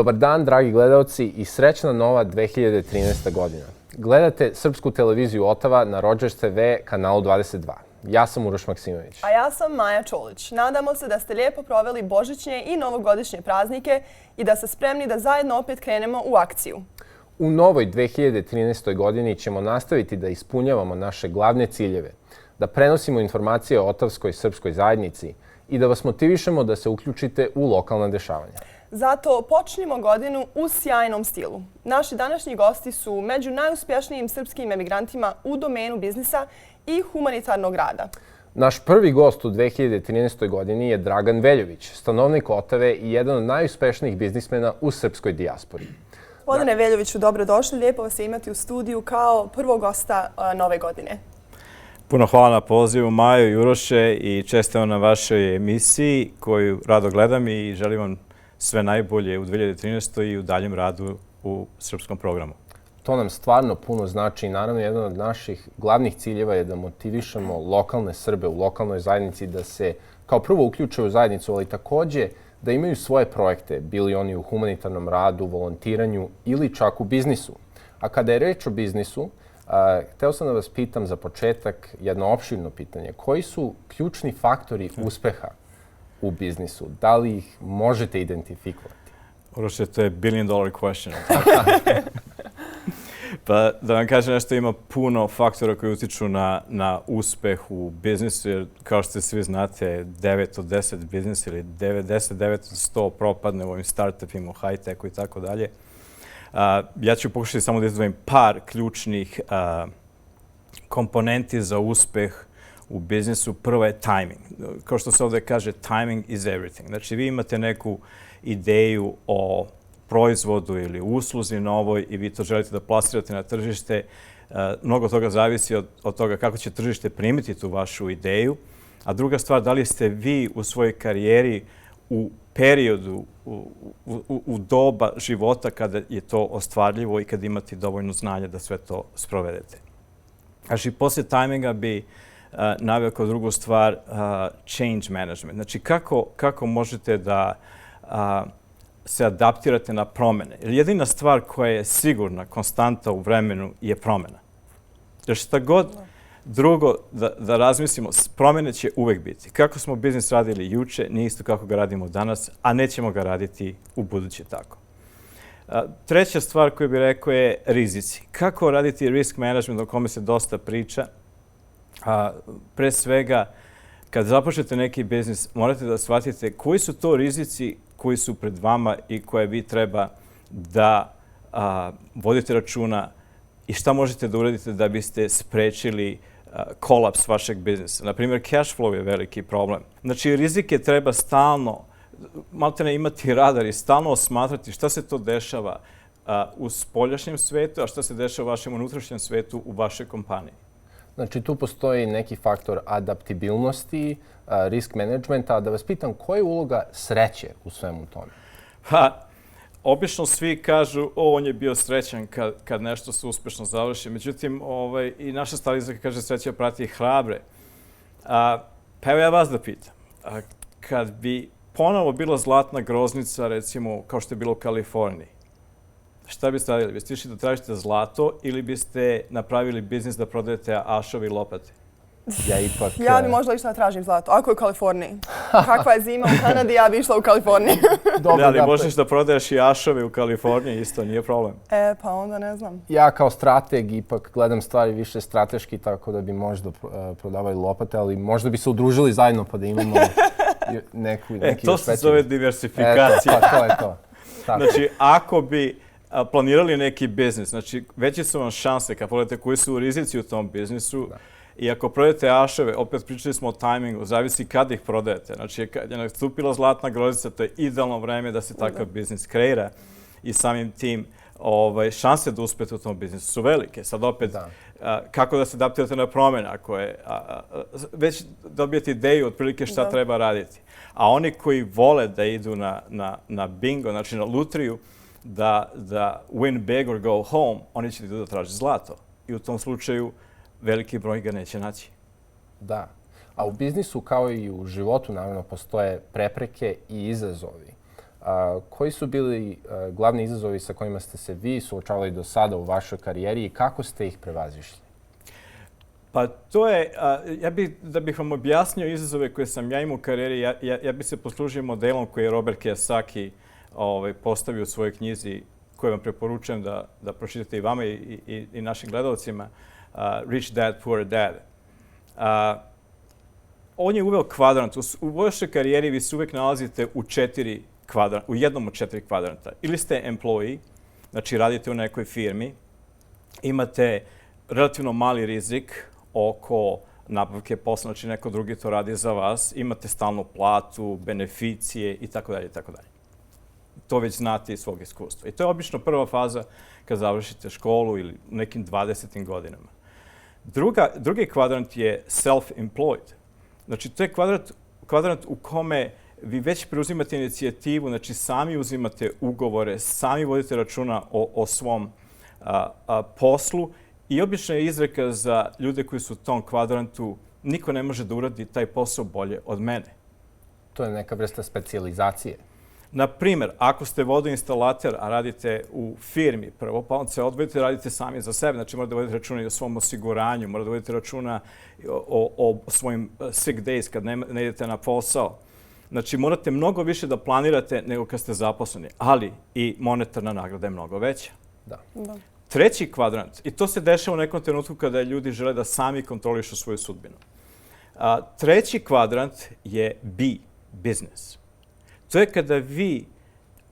Dobar dan, dragi gledalci, i srećna nova 2013. godina. Gledate Srpsku televiziju Otava na Rodgers TV kanalu 22. Ja sam Uroš Maksimović. A ja sam Maja Čolić. Nadamo se da ste lijepo proveli božićnje i novogodišnje praznike i da ste spremni da zajedno opet krenemo u akciju. U novoj 2013. godini ćemo nastaviti da ispunjavamo naše glavne ciljeve, da prenosimo informacije o otavskoj srpskoj zajednici i da vas motivišemo da se uključite u lokalna dešavanja. Zato počnimo godinu u sjajnom stilu. Naši današnji gosti su među najuspješnijim srpskim emigrantima u domenu biznisa i humanitarnog rada. Naš prvi gost u 2013. godini je Dragan Veljović, stanovnik Otave i jedan od najuspešnijih biznismena u srpskoj dijaspori. Gospodine Veljoviću, dobrodošli. Lijepo vas je imati u studiju kao prvog gosta nove godine. Puno hvala na pozivu, Majo i Uroše, i čestitam na vašoj emisiji koju rado gledam i želim vam sve najbolje u 2013. i u daljem radu u srpskom programu. To nam stvarno puno znači i naravno jedan od naših glavnih ciljeva je da motivišemo lokalne Srbe u lokalnoj zajednici da se kao prvo uključe u zajednicu, ali također da imaju svoje projekte, bili oni u humanitarnom radu, volontiranju ili čak u biznisu. A kada je reč o biznisu, hteo sam da vas pitam za početak jedno opširno pitanje. Koji su ključni faktori uspeha u biznisu? Da li ih možete identifikovati? Uroše, to je $1 billion question. Pa da vam kažem nešto, ima puno faktora koji utiču na uspeh u biznisu, jer kao što svi znate, 9 od 10 biznisa ili 99 od 100 propadne u ovim startupima, u high-techu i tako dalje. Ja ću pokušati samo da izdvojim par ključnih komponenti za uspeh u biznisu. Prvo je timing. Kao što se ovdje kaže, timing is everything. Znači, vi imate neku ideju o proizvodu ili usluzi novoj i vi to želite da plasirate na tržište. Mnogo toga zavisi od toga kako će tržište primiti tu vašu ideju. A druga stvar, da li ste vi u svojoj karijeri u periodu, u doba života kada je to ostvarljivo i kad imate dovoljno znanja da sve to sprovedete. Znači, poslije tajminga bi naveo kao drugu stvar change management. Znači, kako možete da se adaptirate na promjene. Jer jedina stvar koja je sigurna, konstanta u vremenu je promjena. Jer šta god drugo da razmislimo, promjene će uvek biti. Kako smo biznis radili juče, nije isto kako ga radimo danas, a nećemo ga raditi u buduće tako. Treća stvar koju bih rekao je rizici. Kako raditi risk management o kome se dosta priča? Pre svega, kad započnete neki biznis, morate da shvatite koji su to rizici koji su pred vama i koje vi treba da vodite računa i šta možete da uradite da biste sprečili kolaps vašeg biznisa. Naprimjer, cash flow je veliki problem. Znači, rizike treba stalno, maltene imati radar i stalno osmatrati šta se to dešava u spoljašnjem svetu, a šta se dešava u vašem unutrašnjem svetu u vašoj kompaniji. Znači, tu postoji neki faktor adaptibilnosti, risk managementa. A da vas pitam, koja je uloga sreće u svemu tome? Pa, obično svi kažu, on je bio srećan kad nešto se uspešno završi. Međutim, i naša stara izreka kaže sreća prati hrabre. Pa evo ja vas da pitam. Kad bi ponovo bila zlatna groznica, recimo, kao što je bilo u Kaliforniji, šta biste radili? Biste išli da tražite zlato ili biste napravili biznis da prodajete ašove i lopate? Ja bi možda išla da tražim zlato. Ako je u Kaliforniji. Kakva je zima u Kanadi, ja bi išla u Kaliforniji. Ali možeš da prodaješ i ašove u Kaliforniji, isto nije problem. Pa onda ne znam. Ja kao strateg ipak gledam stvari više strateški, tako da bi možda prodavali lopate, ali možda bi se udružili zajedno pa da imamo neki to se zove diversifikacija. To je to. Znači, ako bi planirali neki biznis, znači veće su vam šanse kad pogledate koji su rizici u tom biznisu. I ako prodajete aševe, opet pričali smo o tajmingu, zavisi kada ih prodajete. Znači, kad je nastupila zlatna grozica, to je idealno vreme da se takav biznis kreira i samim tim šanse da uspete u tom biznisu su velike. Sad opet, kako da se adaptirate na promjene, ako je već dobijete ideju otprilike šta treba raditi. A oni koji vole da idu na bingo, znači na lutriju, da win big or go home, oni će idu da traže zlato. I u tom slučaju veliki broj ga neće naći. Da. A u biznisu kao i u životu naravno postoje prepreke i izazovi. Koji su bili glavni izazovi sa kojima ste se vi suočavali do sada u vašoj karijeri i kako ste ih prevazišli? Pa to je, da bih vam objasnio izazove koje sam ja imao u karijeri, ja bih se poslužio modelom koji je Robert Kiyosaki postavio u svojoj knjizi, koju vam preporučujem da pročitate i vama i našim gledalcima, Rich Dad, Poor Dad. On je uveo kvadrant. U vašoj karijeri vi se uvek nalazite u jednom od 4 kvadranta. Ili ste employee, znači radite u nekoj firmi, imate relativno mali rizik oko nabavke posla, znači neko drugi to radi za vas, imate stalnu platu, beneficije itd. To već znate iz svog iskustva. I to je obično prva faza kad završite školu ili u nekim 20. godinama. Drugi kvadrant je self-employed. Znači, to je kvadrant u kome vi već preuzimate inicijativu, znači sami uzimate ugovore, sami vodite računa o svom poslu i obično je izreka za ljude koji su u tom kvadrantu niko ne može da uradi taj posao bolje od mene. To je neka vrsta specijalizacije. Na primjer, ako ste vodoinstalater, a radite u firmi prvo, pa onda se odvojite, radite sami za sebe. Znači, morate da vodite računa i o svom osiguranju, morate da vodite računa o svojim sick days kad ne idete na posao. Znači, morate mnogo više da planirate nego kad ste zaposleni, ali i monetarna nagrada je mnogo veća. Da. Treći kvadrant, i to se dešava u nekom trenutku kada ljudi žele da sami kontrolišu svoju sudbinu. Treći kvadrant je B, business. To je kada vi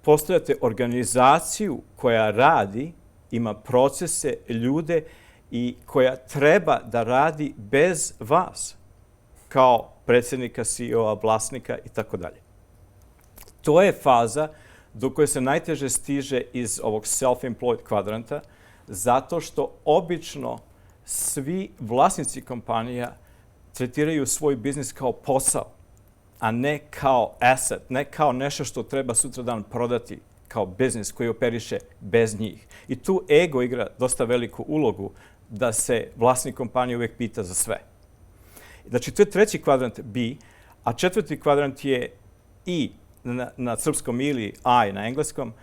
postavljate organizaciju koja radi, ima procese, ljude i koja treba da radi bez vas, kao predsjednika, CEO-a, vlasnika itd. To je faza do koje se najteže stiže iz ovog self-employed kvadranta, zato što obično svi vlasnici kompanija tretiraju svoj biznis kao posao, a ne kao asset, ne kao nešto što treba sutradan prodati kao biznis koji operiše bez njih. I tu ego igra dosta veliku ulogu da se vlasnik kompanije uvijek pita za sve. Znači, to je treći kvadrant B, a četvrti kvadrant je I na srpskom ili I na engleskom,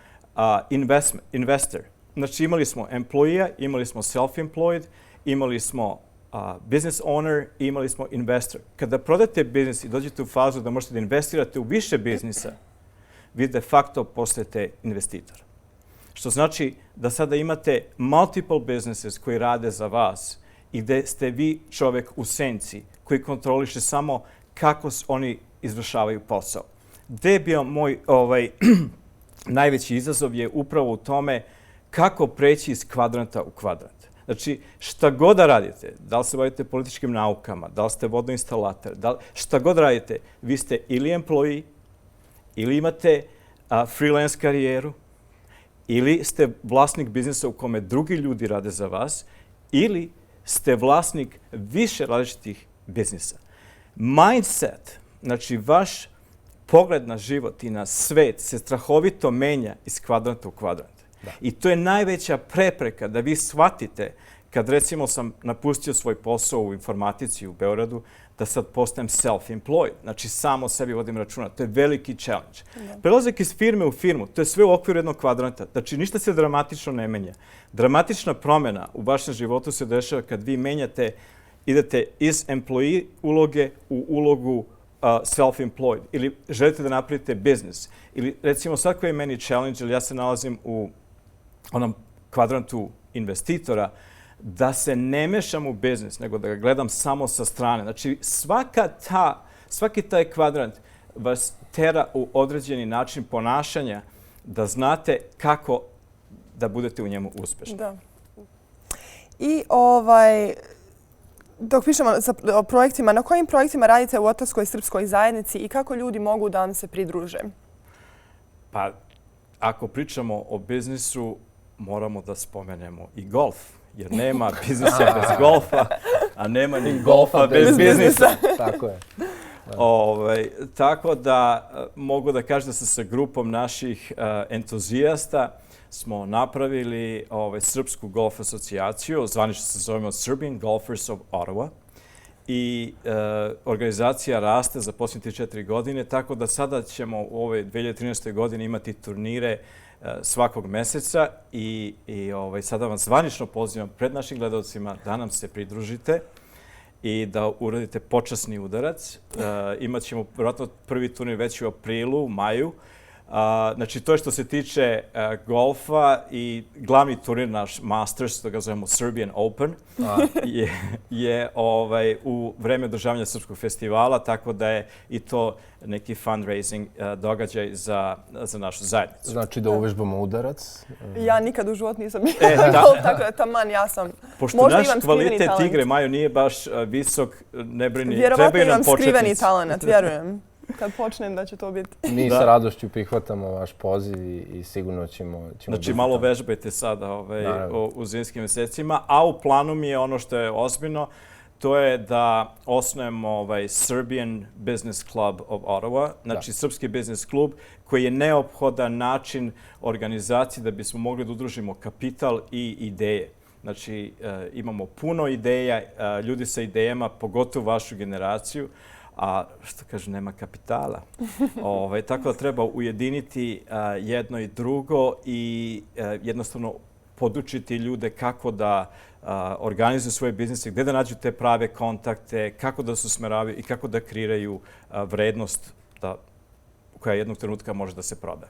investor. Znači, imali smo employee, imali smo self-employed, imali smo business owner i imali smo investor. Kada prodate biznis i dođete u fazu da možete da investirate u više biznisa, vi de facto postajete investitor. Što znači da sada imate multiple businesses koji rade za vas i gde ste vi čovek u senci koji kontroliše samo kako oni izvršavaju posao. Gde je bio moj najveći izazov je upravo u tome kako preći iz kvadranta u kvadrant. Znači, šta god da radite, da li se bavite političkim naukama, da li ste vodoinstalater, šta god radite, vi ste ili employee, ili imate freelance karijeru, ili ste vlasnik biznisa u kome drugi ljudi rade za vas, ili ste vlasnik više različitih biznisa. Mindset, znači vaš pogled na život i na svet se strahovito menja iz kvadranta u kvadrant. Da. I to je najveća prepreka da vi shvatite kad recimo sam napustio svoj posao u informatici u Beogradu, da sad postajem self-employed. Znači samo sebi vodim računa. To je veliki challenge. Prelazak iz firme u firmu, to je sve u okviru jednog kvadranta. Znači ništa se dramatično ne menja. Dramatična promjena u vašem životu se dešava kad vi menjate, idete iz employee uloge u ulogu self-employed ili želite da napravite biznis. Ili recimo sad koji je meni challenge, ili ja se nalazim u onom kvadrantu investitora, da se ne mešam u biznis, nego da ga gledam samo sa strane. Znači, svaki taj kvadrant vas tera u određeni način ponašanja da znate kako da budete u njemu uspešni. Da. I dok pišemo o projektima, na kojim projektima radite u Ottawskoj srpskoj zajednici i kako ljudi mogu da vam se pridruže? Pa, ako pričamo o biznisu, moramo da spomenemo i golf. Jer nema biznisa bez golfa, a nema ni golfa bez biznisa. Tako je. Tako da mogu da kažem da sam sa grupom naših entuzijasta smo napravili Srpsku golf asocijaciju, zvanično se zovemo Serbian Golfers of Ottawa. i organizacija raste za posljednje 4 godine, tako da sada ćemo u ove 2013. godine imati turnire svakog meseca i sada vam zvanično pozivam pred našim gledalcima da nam se pridružite i da uradite počasni udarac. Imat ćemo vjerojatno prvi turnir već u aprilu, maju. Znači, to je što se tiče golfa i glavni turnir naš Masters, to ga zovemo Serbian Open, je u vreme održavanja Srpskog festivala, tako da je i to neki fundraising događaj za našu zajednicu. Znači da uvežbamo udarac? Ja nikad u životu nisam bila golf, tako da taman ja sam. Pošto naš kvalitet igre, Majo, nije baš visok, ne brini, trebaju nam početnici. Vjerovatno imam skriveni talent, vjerujem. Kad počnem da će to biti. Mi sa radošću prihvatamo vaš poziv i sigurno ćemo znači, malo vežbajte sada u zimskim mesecima, a u planu mi je ono što je ozbiljno, to je da osnujemo Serbian Business Club of Ottawa, znači Srpski biznis klub koji je neophodan način organizacije da bismo mogli da udružimo kapital i ideje. Znači, imamo puno ideja, ljudi sa idejama, pogotovo vašu generaciju, a što kaže, nema kapitala. Tako da treba ujediniti jedno i drugo i jednostavno podučiti ljude kako da organizuju svoje biznise, gde da nađu te prave kontakte, kako da se usmeravaju i kako da kreiraju vrednost koja jednog trenutka može da se proda.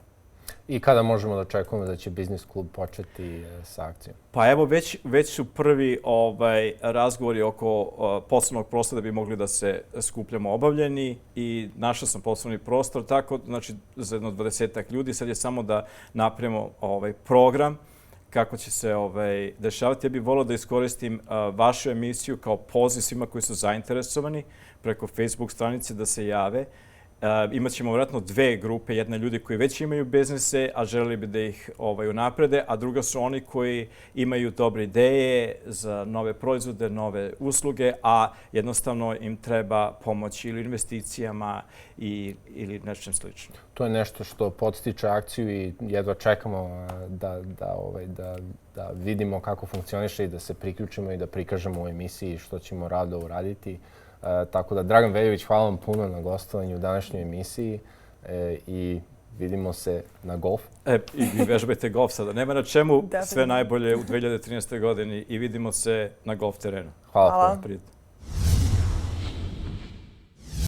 I kada možemo da očekujemo da će biznis klub početi sa akcijom? Pa evo, već su prvi razgovori oko poslovnog prostora da bi mogli da se skupljamo obavljeni i našao sam poslovni prostor, tako, znači, za jedno 20-ak ljudi. Sad je samo da napravimo program kako će se dešavati. Ja bih volio da iskoristim vašu emisiju kao poziv svima koji su zainteresovani preko Facebook stranice da se jave. Imat ćemo vjerojatno 2 grupe. Jedna ljudi koji već imaju biznise, a želeli bi da ih unaprede, a druga su oni koji imaju dobre ideje za nove proizvode, nove usluge, a jednostavno im treba pomoć ili investicijama ili nečem slično. To je nešto što podstiče akciju i jedva čekamo da vidimo kako funkcioniše i da se priključimo i da prikažemo u emisiji što ćemo rado uraditi. Tako da, Dragan Veljović, hvala vam puno na gostovanju u današnjoj emisiji i vidimo se na golfu. I vežbajte golf sada. Nema na čemu, sve najbolje u 2013. godini i vidimo se na golf terenu. Hvala.